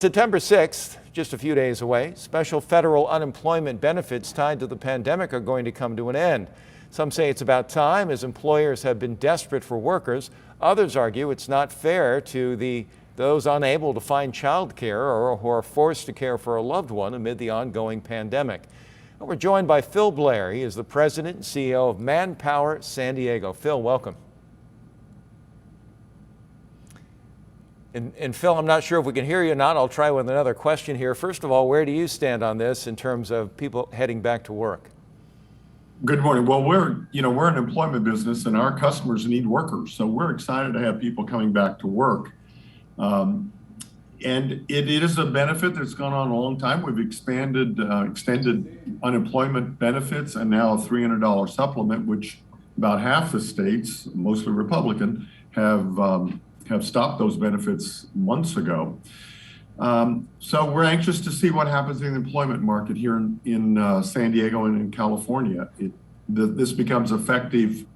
September 6th, just a few days away, special federal unemployment benefits tied to the pandemic are going to come to an end. Some say it's about time, as employers have been desperate for workers. Others argue it's not fair to those unable to find child care or who are forced to care for a loved one amid the ongoing pandemic. We're joined by Phil Blair. He is the president and CEO of Manpower San Diego. Phil, welcome. And Phil, I'm not sure if we can hear you or not. I'll try with another question here. First of all, where do you stand on this in terms of people heading back to work? Good morning. Well, we're an employment business and our customers need workers. So we're excited to have people coming back to work. And it is a benefit that's gone on a long time. We've extended unemployment benefits and now a $300 supplement, which about half the states, mostly Republican, have stopped those benefits months ago. So we're anxious to see what happens in the employment market here in San Diego and in California. This becomes effective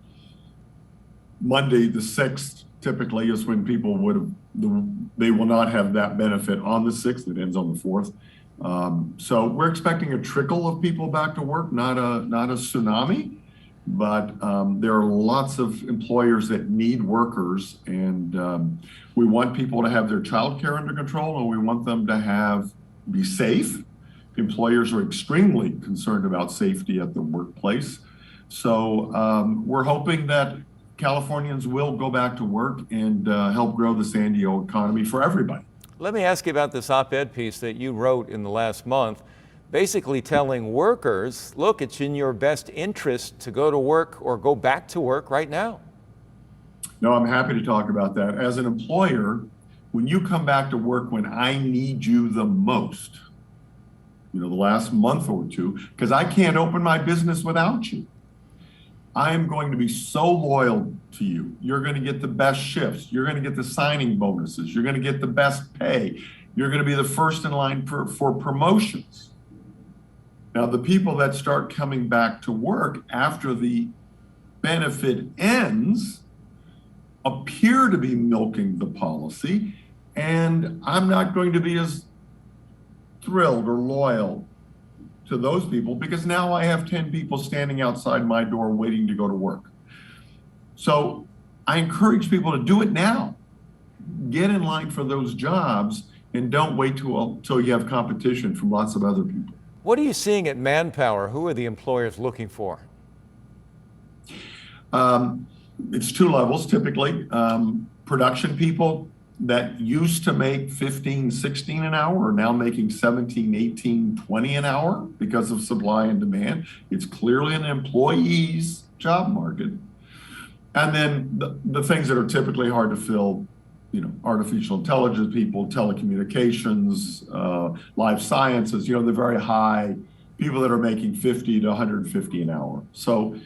Monday the 6th, typically is when people they will not have that benefit on the 6th. It ends on the 4th. So we're expecting a trickle of people back to work, not a tsunami. But there are lots of employers that need workers, and we want people to have their child care under control, and we want them to be safe. Employers are extremely concerned about safety at the workplace. So we're hoping that Californians will go back to work and help grow the San Diego economy for everybody. Let me ask you about this op-ed piece that you wrote in the last month, basically telling workers, look, it's in your best interest to go to work or go back to work right now. No, I'm happy to talk about that. As an employer, when you come back to work when I need you the most, the last month or two, because I can't open my business without you, I am going to be so loyal to you. You're going to get the best shifts. You're going to get the signing bonuses. You're going to get the best pay. You're going to be the first in line for promotions. Now, the people that start coming back to work after the benefit ends appear to be milking the policy, and I'm not going to be as thrilled or loyal to those people because now I have 10 people standing outside my door waiting to go to work. So I encourage people to do it now. Get in line for those jobs and don't wait till you have competition from lots of other people. What are you seeing at Manpower? Who are the employers looking for? It's two levels, typically. Production people that used to make 15, 16 an hour are now making 17, 18, 20 an hour because of supply and demand. It's clearly an employee's job market. And then the things that are typically hard to fill, artificial intelligence people, telecommunications, life sciences, the very high people that are making 50 to 150 an hour. So,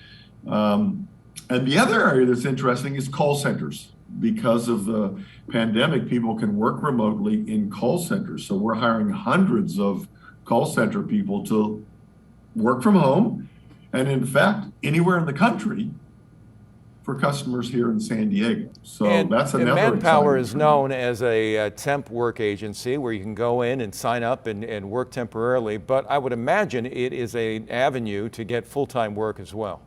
and the other area that's interesting is call centers. Because of the pandemic, people can work remotely in call centers. So we're hiring hundreds of call center people to work from home. And in fact, anywhere in the country, for customers here in San Diego. So that's another. Manpower is known as a temp work agency where you can go in and sign up and work temporarily, but I would imagine it is an avenue to get full-time work as well.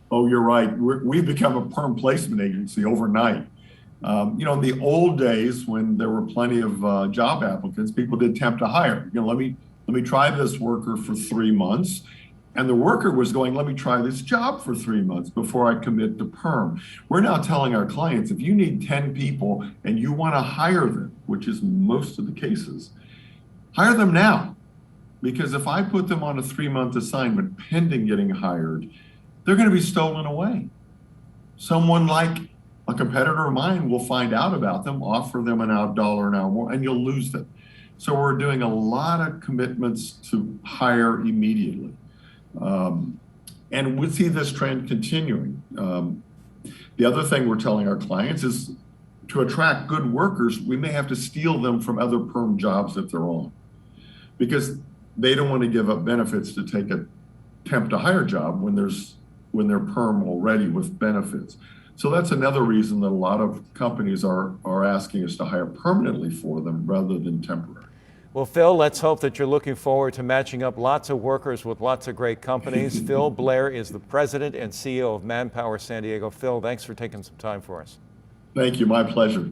Oh, you're right. We've become a perm placement agency overnight. In the old days when there were plenty of job applicants, people did temp to hire. Let me try this worker for 3 months. And the worker was going, let me try this job for 3 months before I commit to perm. We're now telling our clients, if you need 10 people and you want to hire them, which is most of the cases, hire them now. Because if I put them on a 3-month assignment pending getting hired, they're going to be stolen away. Someone like a competitor of mine will find out about them, offer them $1 an hour more, and you'll lose them. So we're doing a lot of commitments to hire immediately. And we see this trend continuing. The other thing we're telling our clients is to attract good workers, we may have to steal them from other perm jobs that they're on because they don't want to give up benefits to take a temp to hire job when they're perm already with benefits. So that's another reason that a lot of companies are asking us to hire permanently for them rather than temporary. Well, Phil, let's hope that you're looking forward to matching up lots of workers with lots of great companies. Phil Blair is the president and CEO of Manpower San Diego. Phil, thanks for taking some time for us. Thank you. My pleasure.